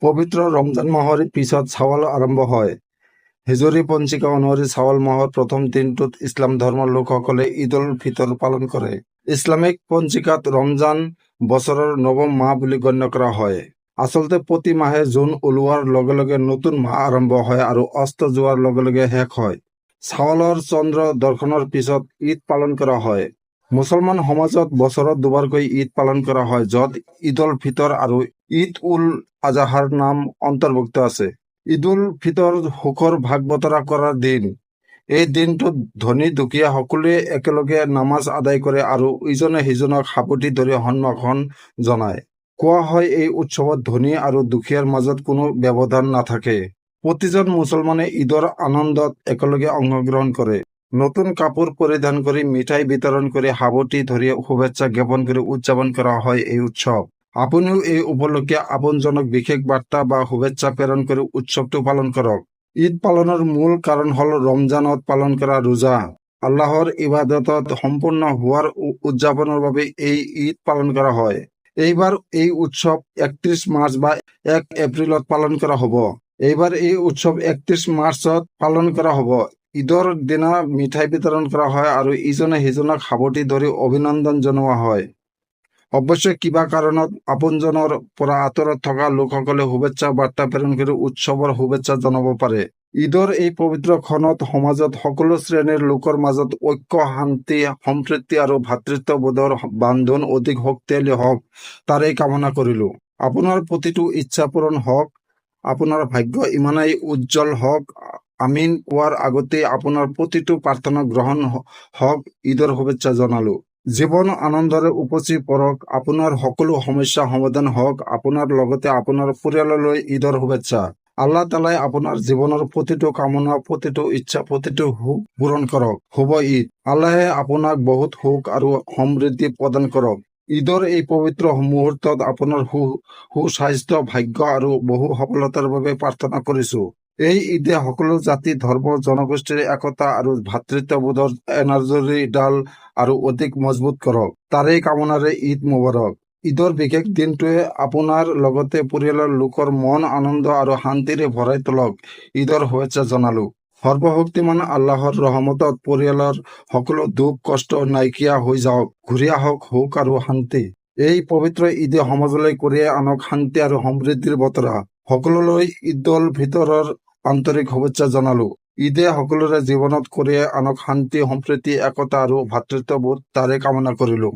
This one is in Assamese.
পবিত্ৰ ৰমজান মাহৰ পিছত চাৱাল আৰম্ভ হয়। হিজৰী পঞ্জিকা অনুসৰি চাৱাল মাহৰ প্ৰথম দিনটোত ইছলাম ধৰ্মৰ লোকসকলে ঈদ উল ফিতৰ পালন কৰে। ইছলামিক পঞ্জিকাত ৰমজান বছৰৰ নৱম মাহ বুলি গণ্য কৰা হয়। আচলতে প্ৰতি মাহে জুন ওলোৱাৰ লগে লগে নতুন মাহ আৰম্ভ হয় আৰু অস্ত যোৱাৰ লগে লগে শেষ হয়। চাৱালৰ চন্দ্ৰ দৰ্শনৰ পিছত ঈদ পালন কৰা হয়। মুছলমান সমাজত বছৰত দুবাৰকৈ ঈদ পালন কৰা হয়, য'ত ঈদ উল ফিতৰ আৰু ঈদ উল আজহাৰ নাম অন্তৰ্ভুক্ত আছে। ঈদ উল ফিতৰ সুখৰ ভাগ বতৰা কৰাৰ দিন। এই দিনটোত ধনী দুখীয়া সকলোৱে একেলগে নামাজ আদায় কৰে আৰু ইজনে সিজনক সাৱটি ধৰি সম্ভাষণ জনায়। কোৱা হয়, এই উৎসৱত ধনী আৰু দুখীয়াৰ মাজত কোনো ব্যৱধান নাথাকে। প্ৰতিজন মুছলমানে ঈদৰ আনন্দত একেলগে অংশগ্ৰহণ কৰে। নতুন কাপোৰ পৰিধান কৰি মিঠাই বিতৰণ কৰি সাৱটি ধৰি শুভেচ্ছা জ্ঞাপন কৰি উদযাপন কৰা হয় এই উৎসৱ। আপুনিও এই উপলক্ষে আপোনজনক বিশেষ বাৰ্তা বা শুভেচ্ছা প্ৰেৰণ কৰি উৎসৱটো পালন কৰক। ঈদ পালনৰ মূল কাৰণ হ'ল ৰমজানত পালন কৰা ৰোজা। আল্লাহৰ ইবাদতত সম্পূৰ্ণ হোৱাৰ উদযাপনৰ বাবে এই ঈদ পালন কৰা হয়। এইবাৰ এই উৎসৱ 31 মাৰ্চ বা 1 এপ্ৰিলত পালন কৰা হ'ব। পালন কৰা হ'ব। ঈদৰ দিনা মিঠাই বিতৰণ কৰা হয় আৰু ইজনে সিজনক সাৱটি ধৰি অভিনন্দন জনোৱা হয়। অৱশ্যে কিবা কাৰণত আপোনজনৰ পৰা আঁতৰত থকা লোকসকলে শুভেচ্ছা বাৰ্তা প্ৰেৰণ কৰি উৎসৱৰ শুভেচ্ছা জনাব পাৰে। ঈদৰ এই পবিত্ৰ ক্ষণত সমাজত সকলো শ্ৰেণীৰ লোকৰ মাজত ঐক্য, শান্তি, সম্প্ৰীতি আৰু ভাতৃত্ববোধৰ বান্ধোন অধিক শক্তিশালী হওক, তাৰেই কামনা কৰিলো। আপোনাৰ প্ৰতিটো ইচ্ছা পূৰণ হওক, আপোনাৰ ভাগ্য ইমানেই উজ্জ্বল হওক। আমিন কোৱাৰ আগতেই আপোনাৰ প্ৰতিটো প্ৰাৰ্থনা গ্ৰহণ হওক, ঈদৰ শুভেচ্ছা জনালো। জীৱন আনন্দৰে উপচি পৰক, আপোনাৰ সকলো সমস্যা সমাধান হওক, আপোনাৰ লগতে আপোনাৰ পৰিয়াললৈ ঈদৰ শুভেচ্ছা। আল্লাহ তাআলাই আপোনাৰ জীৱনৰ প্ৰতিটো কামনা, প্ৰতিটো ইচ্ছা, প্ৰতিটো সুখ পূৰণ কৰক। শুভ ঈদ। আল্লাহে আপোনাক বহুত সুখ আৰু সমৃদ্ধি প্ৰদান কৰক। ঈদৰ এই পবিত্ৰ মুহূৰ্তত আপোনাৰ সুস্বাস্থ্য, ভাগ্য আৰু বহু সফলতাৰ বাবে প্ৰাৰ্থনা কৰিছো। এই ঈদে সকলো জাতি, ধৰ্ম, জনগোষ্ঠীৰ একতা আৰু ভাতৃত্ববোধৰ এনাজৰীডাল আৰু অধিক মজবুত কৰক। তাৰেই কামনাৰে ঈদ মুবাৰক। ঈদৰ বিশেষ দিনটোৱে আপোনাৰ লগতে পৰিয়ালৰ লোকৰ মন আনন্দ আৰু শান্তিৰে ভৰাই তোলক। ঈদৰ শুভেচ্ছা জনালো। সৰ্বশক্তিমান আল্লাহৰ ৰহমতত পৰিয়ালৰ সকলো দুখ কষ্ট নাইকিয়া হৈ যাওক। ঘূৰি আহক সুখ আৰু শান্তি। এই পবিত্ৰ ঈদে সমাজলৈ কঢ়িয়াই আনক শান্তি আৰু সমৃদ্ধিৰ বতৰা। সকলোলৈ ঈদ উল ফিতৰৰ আন্তৰিক শুভেচ্ছা জনালো। ঈদে সকলোৰে জীৱনত কঢ়িয়াই আনক শান্তি, সম্প্ৰীতি, একতা আৰু ভাতৃত্ববোধ, তাৰে কামনা কৰিলো।